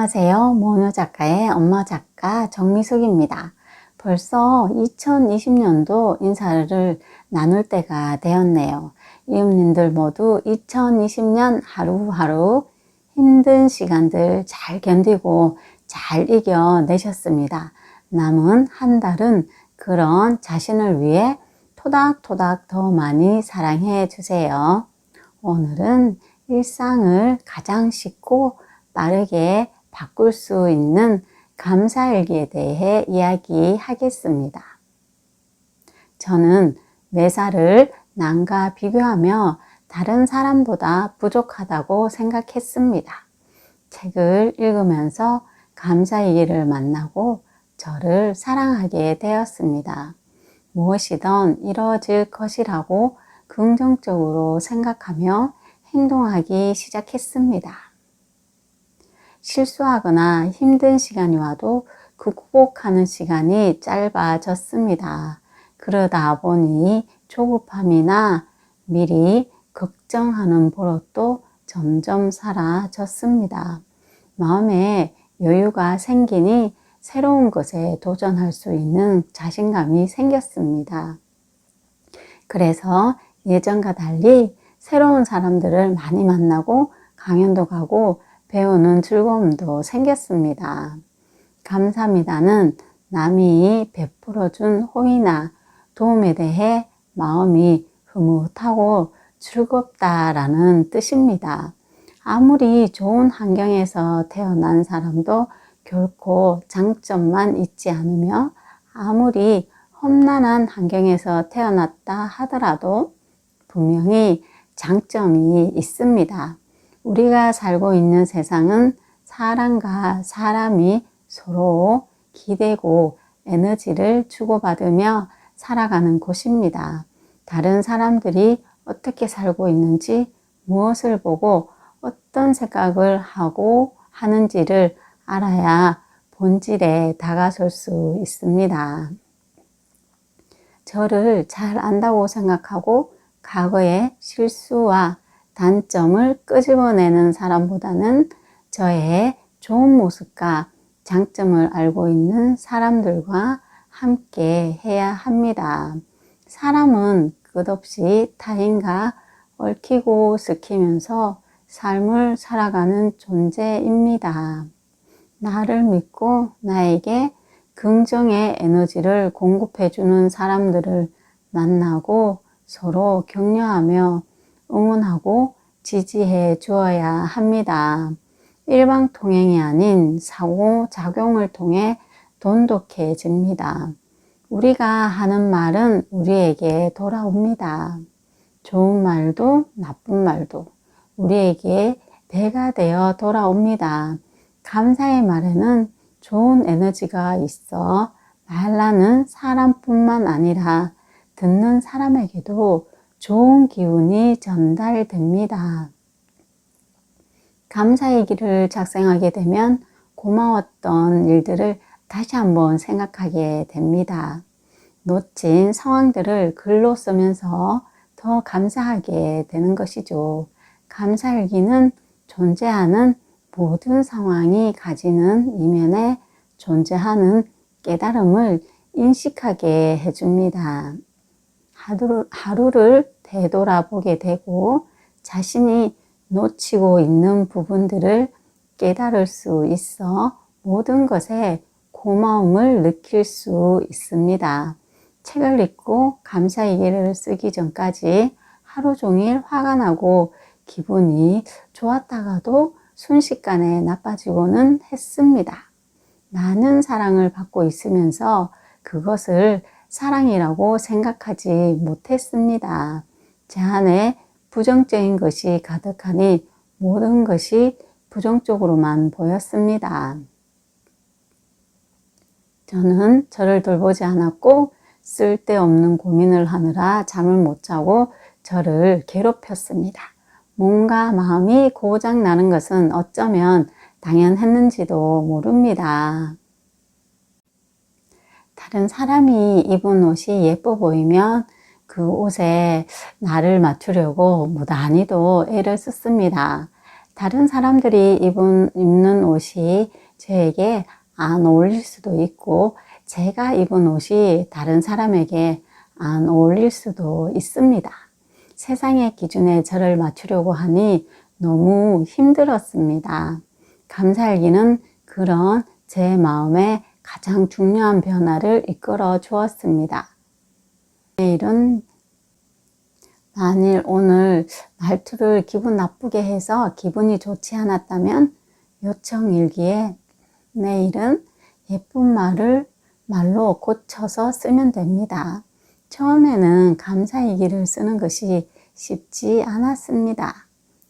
안녕하세요. 모노 작가의 엄마 작가 정미숙입니다. 벌써 2020년도 인사를 나눌 때가 되었네요. 이웃님들 모두 2020년 하루하루 힘든 시간들 잘 견디고 잘 이겨내셨습니다. 남은 한 달은 그런 자신을 위해 토닥토닥 더 많이 사랑해 주세요. 오늘은 일상을 가장 쉽고 빠르게 바꿀 수 있는 감사일기에 대해 이야기하겠습니다. 저는 매사를 남과 비교하며 다른 사람보다 부족하다고 생각했습니다. 책을 읽으면서 감사일기를 만나고 저를 사랑하게 되었습니다. 무엇이든 이루어질 것이라고 긍정적으로 생각하며 행동하기 시작했습니다. 실수하거나 힘든 시간이 와도 극복하는 시간이 짧아졌습니다. 그러다 보니 조급함이나 미리 걱정하는 버릇도 점점 사라졌습니다. 마음에 여유가 생기니 새로운 것에 도전할 수 있는 자신감이 생겼습니다. 그래서 예전과 달리 새로운 사람들을 많이 만나고 강연도 가고 배우는 즐거움도 생겼습니다. 감사합니다는 남이 베풀어준 호의나 도움에 대해 마음이 흐뭇하고 즐겁다라는 뜻입니다. 아무리 좋은 환경에서 태어난 사람도 결코 장점만 있지 않으며 아무리 험난한 환경에서 태어났다 하더라도 분명히 장점이 있습니다. 우리가 살고 있는 세상은 사람과 사람이 서로 기대고 에너지를 주고받으며 살아가는 곳입니다. 다른 사람들이 어떻게 살고 있는지, 무엇을 보고 어떤 생각을 하고 하는지를 알아야 본질에 다가설 수 있습니다. 저를 잘 안다고 생각하고 과거의 실수와 단점을 끄집어내는 사람보다는 저의 좋은 모습과 장점을 알고 있는 사람들과 함께 해야 합니다. 사람은 끝없이 타인과 얽히고 섞이면서 삶을 살아가는 존재입니다. 나를 믿고 나에게 긍정의 에너지를 공급해주는 사람들을 만나고 서로 격려하며 응원하고 지지해 주어야 합니다. 일방통행이 아닌 상호작용을 통해 돈독해집니다. 우리가 하는 말은 우리에게 돌아옵니다. 좋은 말도 나쁜 말도 우리에게 배가 되어 돌아옵니다. 감사의 말에는 좋은 에너지가 있어 말하는 사람뿐만 아니라 듣는 사람에게도 좋은 기운이 전달됩니다. 감사일기를 작성하게 되면 고마웠던 일들을 다시 한번 생각하게 됩니다. 놓친 상황들을 글로 쓰면서 더 감사하게 되는 것이죠. 감사일기는 존재하는 모든 상황이 가지는 이면에 존재하는 깨달음을 인식하게 해줍니다. 하루를 되돌아보게 되고 자신이 놓치고 있는 부분들을 깨달을 수 있어 모든 것에 고마움을 느낄 수 있습니다. 책을 읽고 감사일기를 쓰기 전까지 하루 종일 화가 나고 기분이 좋았다가도 순식간에 나빠지고는 했습니다. 많은 사랑을 받고 있으면서 그것을 사랑이라고 생각하지 못했습니다. 제 안에 부정적인 것이 가득하니 모든 것이 부정적으로만 보였습니다. 저는 저를 돌보지 않았고 쓸데없는 고민을 하느라 잠을 못 자고 저를 괴롭혔습니다. 몸과 마음이 고장 나는 것은 어쩌면 당연했는지도 모릅니다. 다른 사람이 입은 옷이 예뻐 보이면 그 옷에 나를 맞추려고 무단히도 애를 썼습니다. 다른 사람들이 입는 옷이 저에게 안 어울릴 수도 있고, 제가 입은 옷이 다른 사람에게 안 어울릴 수도 있습니다. 세상의 기준에 저를 맞추려고 하니 너무 힘들었습니다. 감사일기는 그런 제 마음에 가장 중요한 변화를 이끌어 주었습니다. 내일은 만일 오늘 말투를 기분 나쁘게 해서 기분이 좋지 않았다면 요청일기에 내일은 예쁜 말로 고쳐서 쓰면 됩니다. 처음에는 감사일기를 쓰는 것이 쉽지 않았습니다.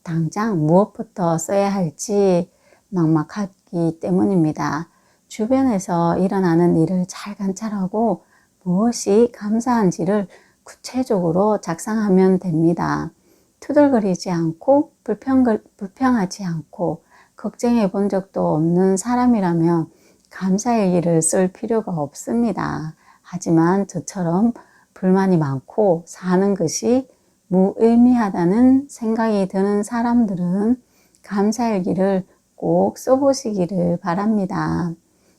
당장 무엇부터 써야 할지 막막하기 때문입니다. 주변에서 일어나는 일을 잘 관찰하고 무엇이 감사한지를 구체적으로 작성하면 됩니다. 투덜거리지 않고 불평하지 않고 걱정해 본 적도 없는 사람이라면 감사일기를 쓸 필요가 없습니다. 하지만 저처럼 불만이 많고 사는 것이 무의미하다는 생각이 드는 사람들은 감사일기를 꼭 써보시기를 바랍니다.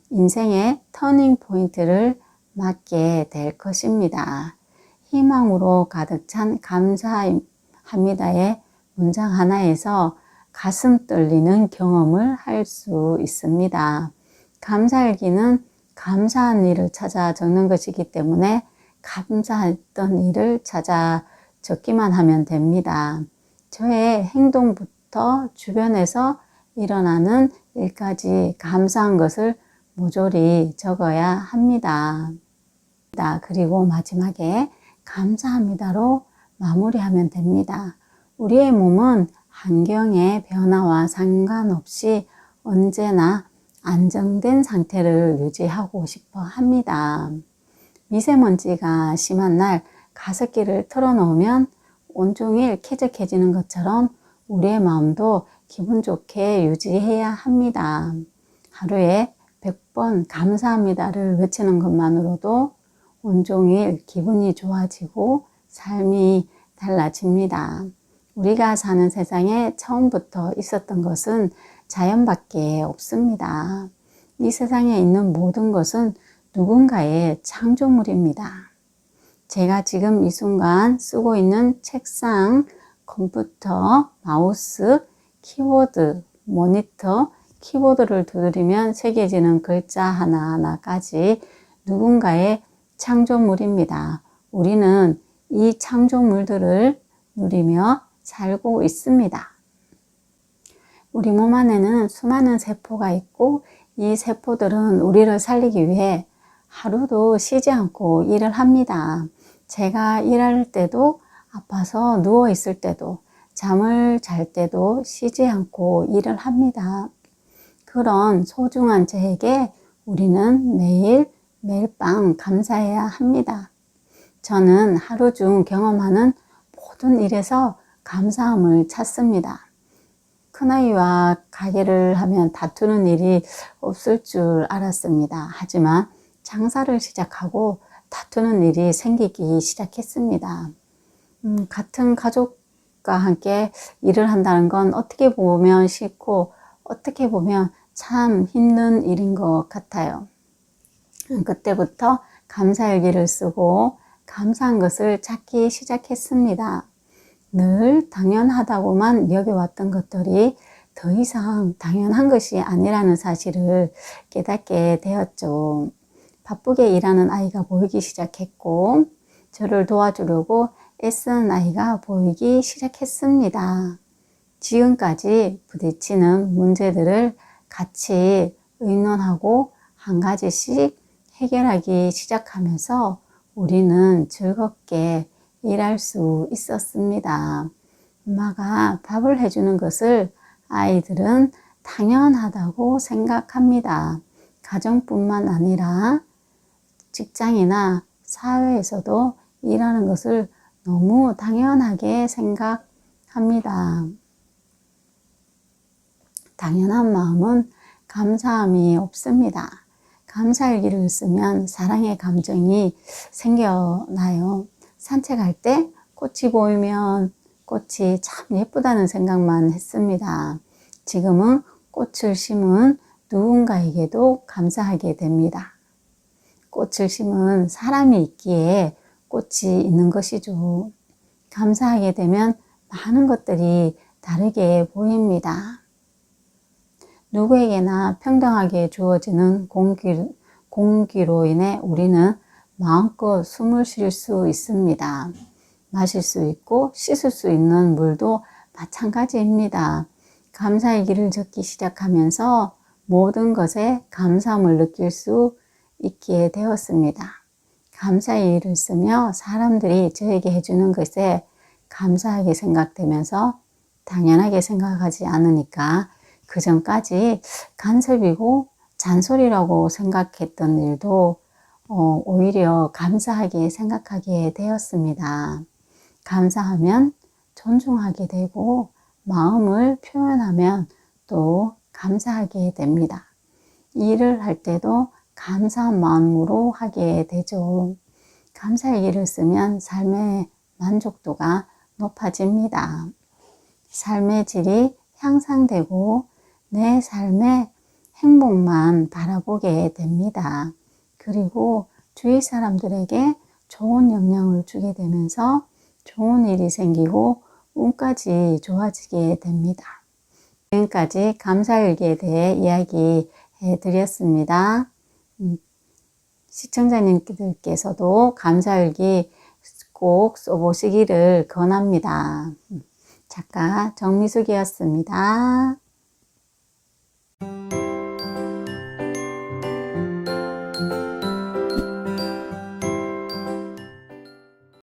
인생의 터닝 포인트를 맞게 될 것입니다. 희망으로 가득 찬 감사합니다의 문장 하나에서 가슴 떨리는 경험을 할 수 있습니다. 감사일기는 감사한 일을 찾아 적는 것이기 때문에 감사했던 일을 찾아 적기만 하면 됩니다. 저의 행동부터 주변에서 일어나는 일까지 감사한 것을 모조리 적어야 합니다. 그리고 마지막에 감사합니다로 마무리하면 됩니다. 우리의 몸은 환경의 변화와 상관없이 언제나 안정된 상태를 유지하고 싶어 합니다. 미세먼지가 심한 날 가습기를 틀어놓으면 온종일 쾌적해지는 것처럼 우리의 마음도 기분 좋게 유지해야 합니다. 하루에 100번 감사합니다를 외치는 것만으로도 온종일 기분이 좋아지고 삶이 달라집니다. 우리가 사는 세상에 처음부터 있었던 것은 자연밖에 없습니다. 이 세상에 있는 모든 것은 누군가의 창조물입니다. 제가 지금 이 순간 쓰고 있는 책상, 컴퓨터, 마우스, 키보드, 모니터, 키보드를 두드리면 새겨지는 글자 하나하나까지 누군가의 창조물입니다. 우리는 이 창조물들을 누리며 살고 있습니다. 우리 몸 안에는 수많은 세포가 있고 이 세포들은 우리를 살리기 위해 하루도 쉬지 않고 일을 합니다. 제가 일할 때도 아파서 누워 있을 때도 잠을 잘 때도 쉬지 않고 일을 합니다. 그런 소중한 저에게 우리는 매일 밤 감사해야 합니다. 저는 하루 중 경험하는 모든 일에서 감사함을 찾습니다. 큰아이와 가게를 하면 다투는 일이 없을 줄 알았습니다. 하지만 장사를 시작하고 다투는 일이 생기기 시작했습니다. 같은 가족과 함께 일을 한다는 건 어떻게 보면 쉽고 어떻게 보면 참 힘든 일인 것 같아요. 그때부터 감사일기를 쓰고 감사한 것을 찾기 시작했습니다. 늘 당연하다고만 여겨왔던 것들이 더 이상 당연한 것이 아니라는 사실을 깨닫게 되었죠. 바쁘게 일하는 아이가 보이기 시작했고 저를 도와주려고 애쓰는 아이가 보이기 시작했습니다. 지금까지 부딪히는 문제들을 같이 의논하고 한 가지씩 해결하기 시작하면서 우리는 즐겁게 일할 수 있었습니다. 엄마가 밥을 해주는 것을 아이들은 당연하다고 생각합니다. 가정뿐만 아니라 직장이나 사회에서도 일하는 것을 너무 당연하게 생각합니다. 당연한 마음은 감사함이 없습니다. 감사일기를 쓰면 사랑의 감정이 생겨나요. 산책할 때 꽃이 보이면 꽃이 참 예쁘다는 생각만 했습니다. 지금은 꽃을 심은 누군가에게도 감사하게 됩니다. 꽃을 심은 사람이 있기에 꽃이 있는 것이죠. 감사하게 되면 많은 것들이 다르게 보입니다. 누구에게나 평등하게 주어지는 공기로 인해 우리는 마음껏 숨을 쉴 수 있습니다. 마실 수 있고 씻을 수 있는 물도 마찬가지입니다. 감사의 길을 걷기 시작하면서 모든 것에 감사함을 느낄 수 있게 되었습니다. 감사의 일을 쓰며 사람들이 저에게 해주는 것에 감사하게 생각되면서 당연하게 생각하지 않으니까 그 전까지 간섭이고 잔소리라고 생각했던 일도 오히려 감사하게 생각하게 되었습니다. 감사하면 존중하게 되고 마음을 표현하면 또 감사하게 됩니다. 일을 할 때도 감사한 마음으로 하게 되죠. 감사의 일을 쓰면 삶의 만족도가 높아집니다. 삶의 질이 향상되고 내 삶의 행복만 바라보게 됩니다. 그리고 주위 사람들에게 좋은 영향을 주게 되면서 좋은 일이 생기고 운까지 좋아지게 됩니다. 지금까지 감사일기에 대해 이야기해 드렸습니다. 시청자님들께서도 감사일기 꼭 써보시기를 권합니다. 작가 정미숙이었습니다.